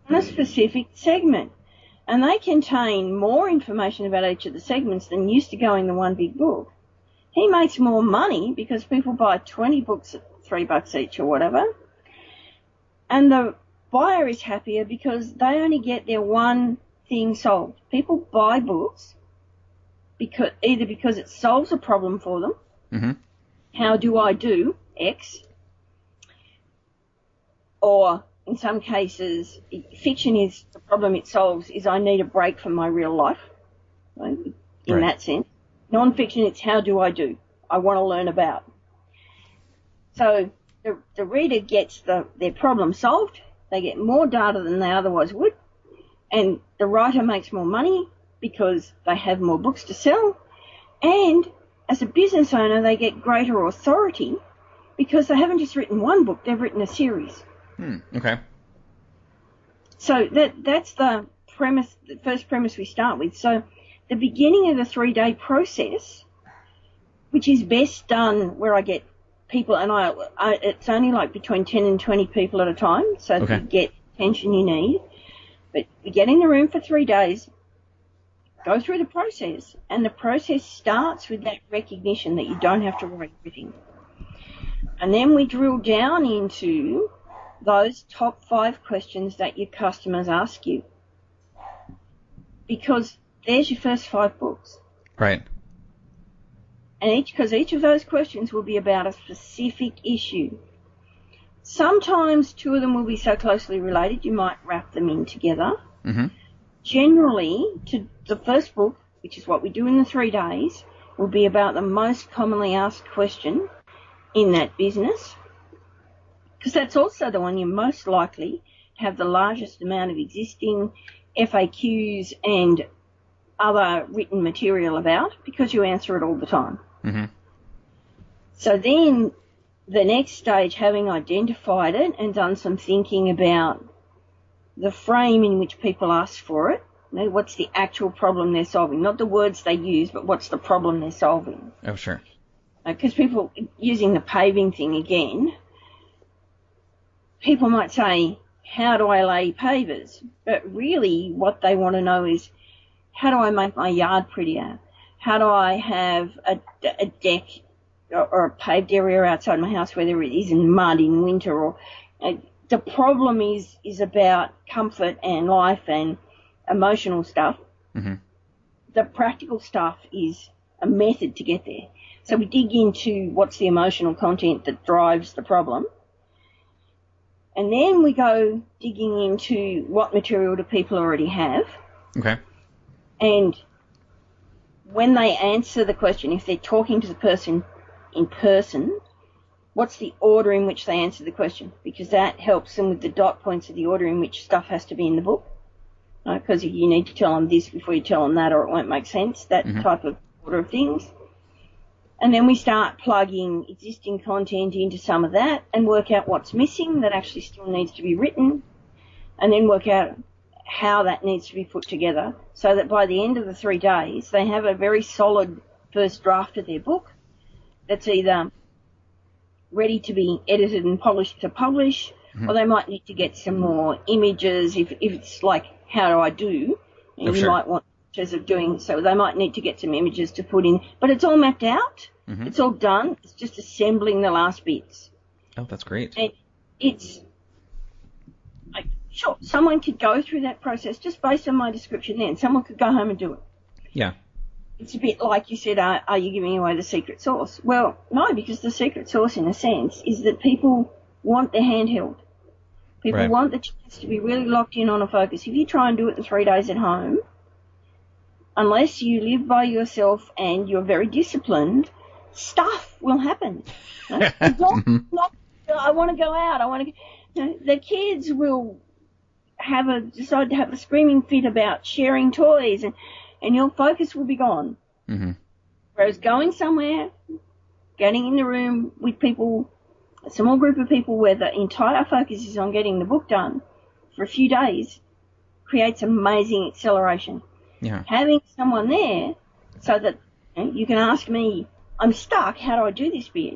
on a specific segment. And they contain more information about each of the segments than used to go in the one big book. He makes more money because people buy 20 books at $3 each or whatever. And the buyer is happier because they only get their one thing solved. People buy books either because it solves a problem for them. Mm-hmm. How do I do X? Or in some cases, fiction is the problem it solves is I need a break from my real life, right? In that sense. Non-fiction, it's how do I do? I want to learn about. So the reader gets their problem solved. They get more data than they otherwise would. And the writer makes more money because they have more books to sell. And as a business owner, they get greater authority because they haven't just written one book, they've written a series. Okay. So that's the premise, the first premise we start with. So the beginning of the 3-day process, which is best done where I get people, and it's only like between 10 and 20 people at a time, so that you get attention you need. But we get in the room for 3 days, go through the process, and the process starts with that recognition that you don't have to write everything. And then we drill down into those top 5 questions that your customers ask you. Because there's your first 5 books. Right. And because each of those questions will be about a specific issue. Sometimes 2 of them will be so closely related you might wrap them in together. Mm-hmm. Generally, to the first book, which is what we do in the 3 days, will be about the most commonly asked question in that business. Because that's also the one you're most likely to have the largest amount of existing FAQs and other written material about because you answer it all the time. Mm-hmm. So then the next stage, having identified it and done some thinking about the frame in which people ask for it, you know, what's the actual problem they're solving, not the words they use, but what's the problem they're solving. Oh, sure. Because people, using the paving thing again, people might say, how do I lay pavers? But really what they want to know is, how do I make my yard prettier? How do I have a deck or a paved area outside my house where there isn't mud in winter? Or the problem is about comfort and life and emotional stuff. Mm-hmm. The practical stuff is a method to get there. So we dig into what's the emotional content that drives the problem. And then we go digging into what material do people already have. Okay. And when they answer the question, if they're talking to the person in person, what's the order in which they answer the question? Because that helps them with the dot points of the order in which stuff has to be in the book. Because you need to tell them this before you tell them that or it won't make sense, that type of order of things. And then we start plugging existing content into some of that and work out what's missing that actually still needs to be written, and then work out how that needs to be put together so that by the end of the 3 days they have a very solid first draft of their book that's either ready to be edited and polished to publish, or they might need to get some more images if it's like, how do I do? And you might want pictures of doing, so they might need to get some images to put in. But it's all mapped out. Mm-hmm. It's all done. It's just assembling the last bits. Oh, that's great. And it's, like, sure, someone could go through that process just based on my description then. Someone could go home and do it. Yeah. It's a bit like you said, are you giving away the secret sauce? Well, no, because the secret sauce, in a sense, is that people want their handheld. People want the chance to be really locked in on a focus. If you try and do it in 3 days at home, unless you live by yourself and you're very disciplined, stuff will happen. I want to go out. I want to. The kids will decide to have a screaming fit about sharing toys, and your focus will be gone. Mm-hmm. Whereas going somewhere, getting in the room with people, a small group of people where the entire focus is on getting the book done for a few days, creates amazing acceleration. Yeah. Having someone there so that you can ask me, I'm stuck, how do I do this bit?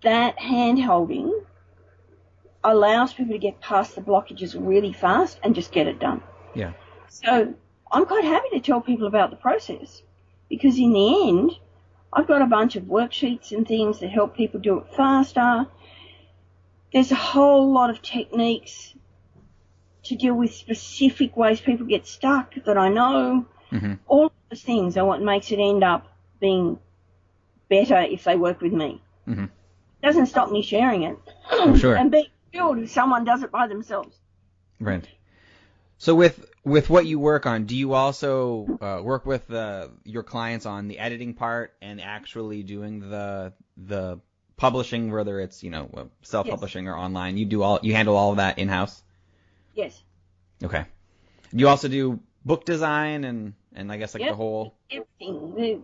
That hand-holding allows people to get past the blockages really fast and just get it done. Yeah. So I'm quite happy to tell people about the process, because in the end, I've got a bunch of worksheets and things that help people do it faster. There's a whole lot of techniques to deal with specific ways people get stuck that I know. Mm-hmm. All of those things are what makes it end up being better if they work with me. Mm-hmm. It doesn't stop me sharing it. Oh, sure. And being thrilled if someone does it by themselves. Right. So with what you work on, do you also work with your clients on the editing part and actually doing the publishing, whether it's self-publishing or online? You handle all of that in-house? Yes. Okay. Do you also do book design and I guess the whole everything?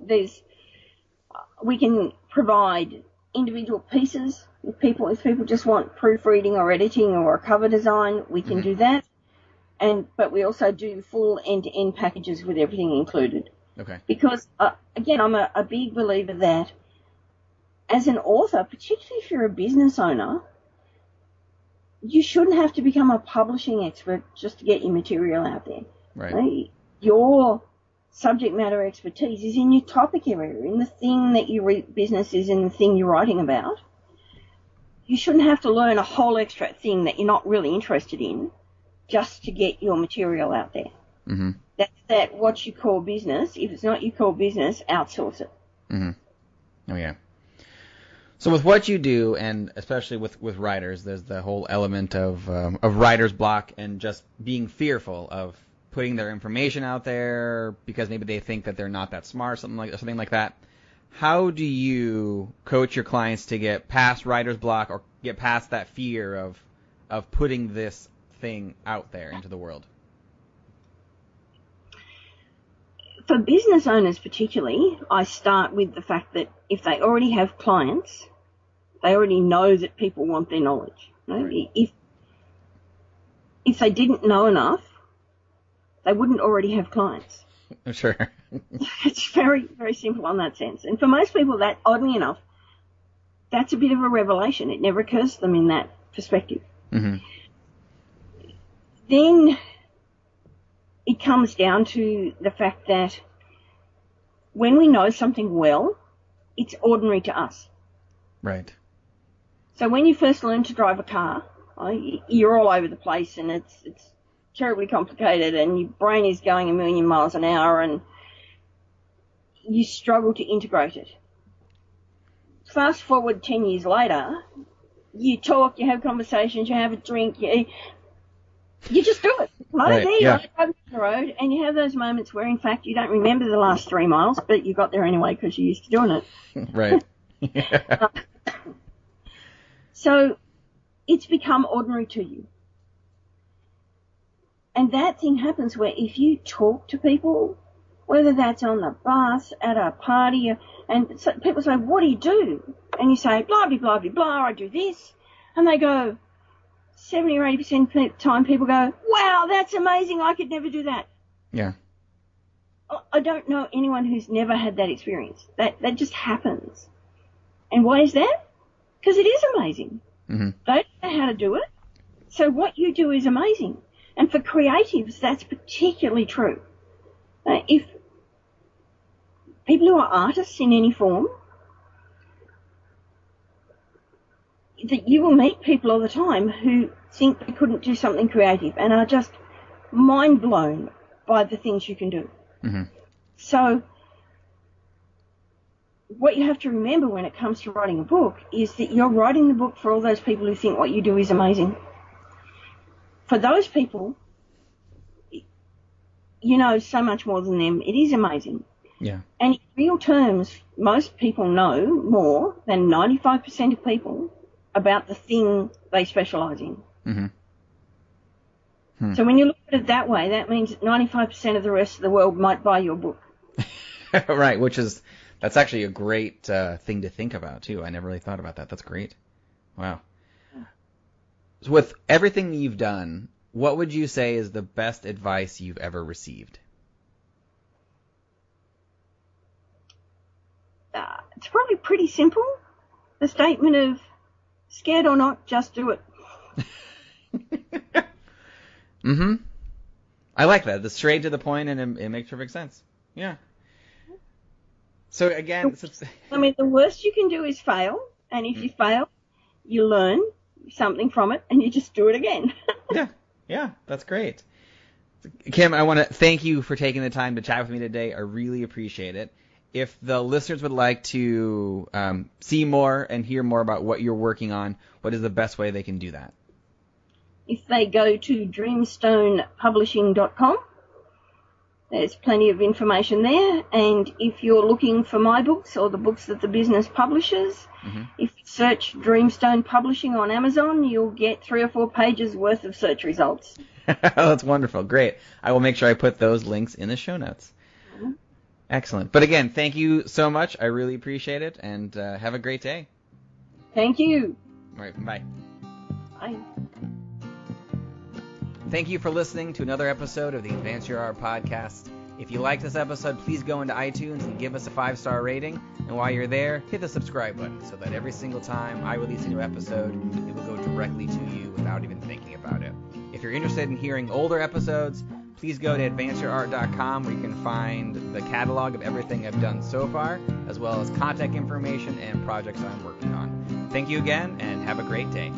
We can provide individual pieces if people just want proofreading or editing or a cover design, we can do that. But we also do full end-to-end packages with everything included. Okay. Because, again, I'm a big believer that as an author, particularly if you're a business owner, you shouldn't have to become a publishing expert just to get your material out there. Right. Your subject matter expertise is in your topic area, in the thing that your business is, in the thing you're writing about. You shouldn't have to learn a whole extra thing that you're not really interested in just to get your material out there. Mm-hmm. That's what you call business. If it's not your core business, outsource it. Mm-hmm. Oh, yeah. So with what you do, and especially with writers, there's the whole element of writer's block and just being fearful of putting their information out there because maybe they think that they're not that smart, something like that. How do you coach your clients to get past writer's block or get past that fear of putting this thing out there into the world? For business owners particularly, I start with the fact that if they already have clients, they already know that people want their knowledge. Right? If they didn't know enough, they wouldn't already have clients. Sure. It's very, very simple on that sense. And for most people, that, oddly enough, that's a bit of a revelation. It never occurs to them in that perspective. Mm-hmm. Then it comes down to the fact that when we know something well, it's ordinary to us. Right. So when you first learn to drive a car, you're all over the place and it's terribly complicated and your brain is going a million miles an hour and you struggle to integrate it. Fast forward 10 years later, you talk, you have conversations, you have a drink, you just do it. Right? There you are, driving down the road, and you have those moments where, in fact, you don't remember the last 3 miles, but you got there anyway because you're used to doing it. Right. So it's become ordinary to you. And that thing happens where if you talk to people, whether that's on the bus, at a party, and so people say, what do you do? And you say, blah, blah, blah, blah, blah, I do this. And they go, 70 or 80% of the time people go, wow, that's amazing, I could never do that. Yeah. I don't know anyone who's never had that experience. That just happens. And why is that? Because it is amazing. Mm-hmm. They don't know how to do it. So what you do is amazing. And for creatives, that's particularly true. If people who are artists in any form, that you will meet people all the time who think they couldn't do something creative and are just mind blown by the things you can do. Mm-hmm. So what you have to remember when it comes to writing a book is that you're writing the book for all those people who think what you do is amazing. For those people, you know so much more than them. It is amazing. Yeah. And in real terms, most people know more than 95% of people about the thing they specialise in. Mm-hmm. So when you look at it that way, that means that 95% of the rest of the world might buy your book. Right, that's actually a great thing to think about, too. I never really thought about that. That's great. Wow. So with everything you've done, what would you say is the best advice you've ever received? It's probably pretty simple. The statement of, scared or not, just do it. Mm-hmm. I like that. The straight to the point, and it makes perfect sense. Yeah. So again, the worst you can do is fail, and if you fail, you learn something from it, and you just do it again. Yeah, that's great. Kim, I want to thank you for taking the time to chat with me today. I really appreciate it. If the listeners would like to see more and hear more about what you're working on, what is the best way they can do that? If they go to dreamstonepublishing.com, there's plenty of information there. And if you're looking for my books or the books that the business publishes, if you search Dreamstone Publishing on Amazon, you'll get 3 or 4 pages worth of search results. That's wonderful. Great. I will make sure I put those links in the show notes. Excellent. But again, thank you so much. I really appreciate it, and have a great day. Thank you. All right. Bye. Bye. Thank you for listening to another episode of the Advance Your Art podcast. If you like this episode, please go into iTunes and give us a 5-star rating. And while you're there, hit the subscribe button so that every single time I release a new episode, it will go directly to you without even thinking about it. If you're interested in hearing older episodes, please go to advanceyourart.com where you can find the catalog of everything I've done so far, as well as contact information and projects I'm working on. Thank you again, and have a great day.